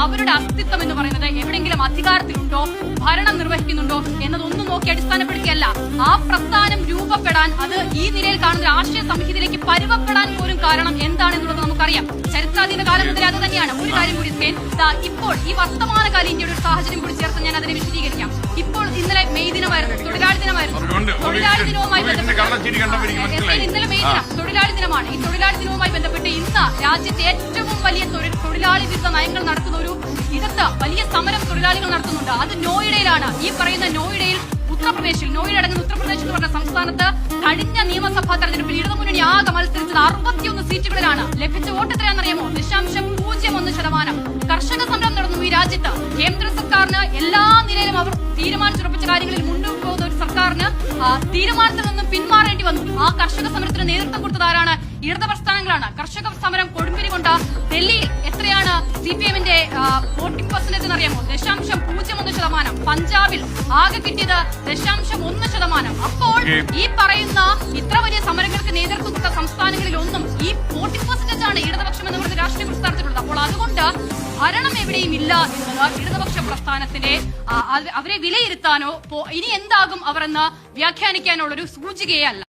അവരുടെ അസ്തിത്വം എന്ന് പറയുന്നത് എവിടെയെങ്കിലും അധികാരത്തിലുണ്ടോ, ഭരണം നിർവഹിക്കുന്നുണ്ടോ എന്നതൊന്നും നോക്കി അടിസ്ഥാനപ്പെടുത്തിയല്ല. ആ പ്രസ്ഥാനം രൂപപ്പെടാൻ, അത് ഈ നിലയിൽ കാണുന്ന ആശയ സംഹിതയിലേക്ക് പരുവപ്പെടാൻ പോലും കാരണം എന്താണെന്നുള്ളത് നമുക്കറിയാം. ചരിത്രാതീത കാലം മുതൽ അത് തന്നെയാണ്. ഒരു കാര്യം കൂടി ഇപ്പോൾ ഈ വർത്തമാനകാല ഇന്ത്യയുടെ ഒരു സാഹചര്യം കൂടി ചേർത്ത് ഞാൻ അതിനെ വിശദീകരിക്കാം. ഇപ്പോൾ ഇന്നലെ മെയ് ദിനമായിരുന്നു, തൊഴിലാളി ദിനമായിരുന്നു. തൊഴിലാളി ദിനവുമായി ബന്ധപ്പെട്ട് ഇന്നലെ മെയ് ദിനം തൊഴിലാളി ദിനമാണ്. ഈ തൊഴിലാളി ദിനവുമായി ബന്ധപ്പെട്ട് ഇന്ന് രാജ്യത്തെ ഏറ്റവും വലിയ തൊഴിലാളി വിരുദ്ധ നയങ്ങൾ നടത്തുന്ന ഒരു ഇടത്ത് വലിയ സമരം തൊഴിലാളികൾ നടത്തുന്നുണ്ട്. അത് നോയിഡയിലാണ്. ഈ പറയുന്ന നോയിഡയിൽ, ഉത്തർപ്രദേശിൽ, നോയിഡ അടങ്ങുന്ന ഉത്തർപ്രദേശ് എന്ന് പറഞ്ഞ സംസ്ഥാനത്ത് കഴിഞ്ഞ നിയമസഭാ തെരഞ്ഞെടുപ്പിൽ ഇടതുമുന്നണി ആകെ മത്സരിച്ചത് 61 സീറ്റുകളിലാണ്. ലഭിച്ച വോട്ട് എത്രയാണെന്നറിയാമോ? 0.01%. കർഷക സമരം നടന്നു ഈ രാജ്യത്ത്. കേന്ദ്ര സർക്കാരിന് എല്ലാ നിലയിലും അവർ തീരുമാനിച്ചുറപ്പിച്ച കാര്യങ്ങളിൽ മുന്നോട്ട് പോകുന്ന ഒരു സർക്കാരിന് തീരുമാനത്തിൽ നിന്നും പിന്മാറേണ്ടി വന്നു. ആ കർഷക സമരത്തിന് നേതൃത്വം കൊടുത്തത് ആരാണ്? ഇടത് പ്രസ്ഥാനങ്ങളാണ്. കർഷക സമരം കൊടുമ്പിരി കൊണ്ട് ഡൽഹിയിൽ എത്രയാണ് CPM-ന്റെ വോട്ടിംഗ് പെർസെന്റേജ് എന്നറിയാമോ? 0.01%. പഞ്ചാബിൽ ആകെ കിട്ടിയത് 0.1%. അപ്പോൾ ഈ പറയുന്ന ഇത്ര വലിയ സമരങ്ങൾക്ക് നേതൃത്വം കൊടുത്ത സംസ്ഥാനങ്ങളിലൊന്നും ഈ വോട്ടിംഗ് പെർസെന്റേജ് ആണ് ഇടതുപക്ഷം എന്ന് പറയുന്ന രാഷ്ട്രീയ പ്രസ്ഥാനത്തിലുള്ളത്. അപ്പോൾ അതുകൊണ്ട് ഭരണം എവിടെയും ഇല്ല എന്നത് ഇടതുപക്ഷ പ്രസ്ഥാനത്തിന്റെ അവരെ വിലയിരുത്താനോ ഇനി എന്താകും അവർ എന്ന് വ്യാഖ്യാനിക്കാനുള്ളൊരു സൂചികയേ അല്ല.